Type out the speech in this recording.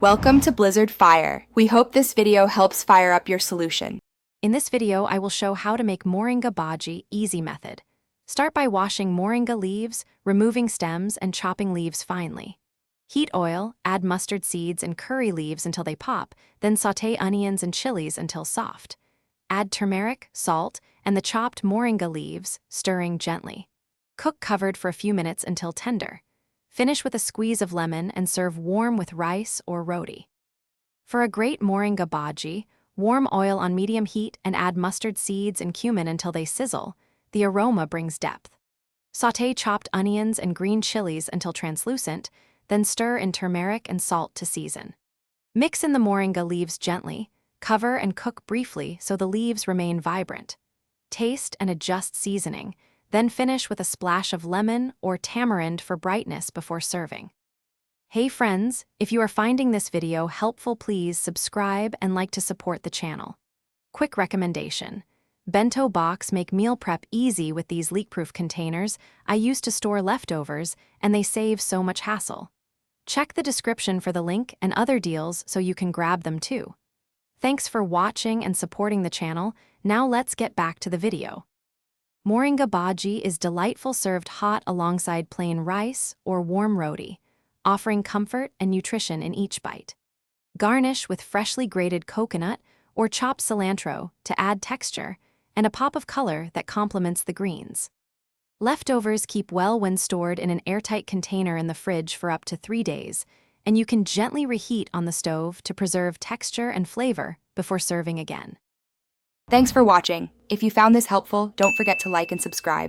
Welcome to Blizzard Fire. We hope this video helps fire up your solution. In this video, I will show how to make Moringa Bhaji easy method. Start by washing moringa leaves, removing stems, and chopping leaves finely. Heat oil, add mustard seeds and curry leaves until they pop, then sauté onions and chilies until soft. Add turmeric, salt, and the chopped moringa leaves, stirring gently. Cook covered for a few minutes until tender. Finish with a squeeze of lemon and serve warm with rice or roti. For a great Moringa Bhaji, warm oil on medium heat and add mustard seeds and cumin until they sizzle. The aroma brings depth. Sauté chopped onions and green chilies until translucent, then stir in turmeric and salt to season. Mix in the moringa leaves gently, cover and cook briefly so the leaves remain vibrant. Taste and adjust seasoning, then finish with a splash of lemon or tamarind for brightness before serving. Hey friends, if you are finding this video helpful, please subscribe and like to support the channel. Quick recommendation. Bento box make meal prep easy with these leak-proof containers I use to store leftovers, and they save so much hassle. Check the description for the link and other deals so you can grab them too. Thanks for watching and supporting the channel. Now let's get back to the video. Moringa Bhaji is delightful served hot alongside plain rice or warm roti, offering comfort and nutrition in each bite. Garnish with freshly grated coconut or chopped cilantro to add texture and a pop of color that complements the greens. Leftovers keep well when stored in an airtight container in the fridge for up to 3 days, and you can gently reheat on the stove to preserve texture and flavor before serving again. Thanks for watching. If you found this helpful, don't forget to like and subscribe.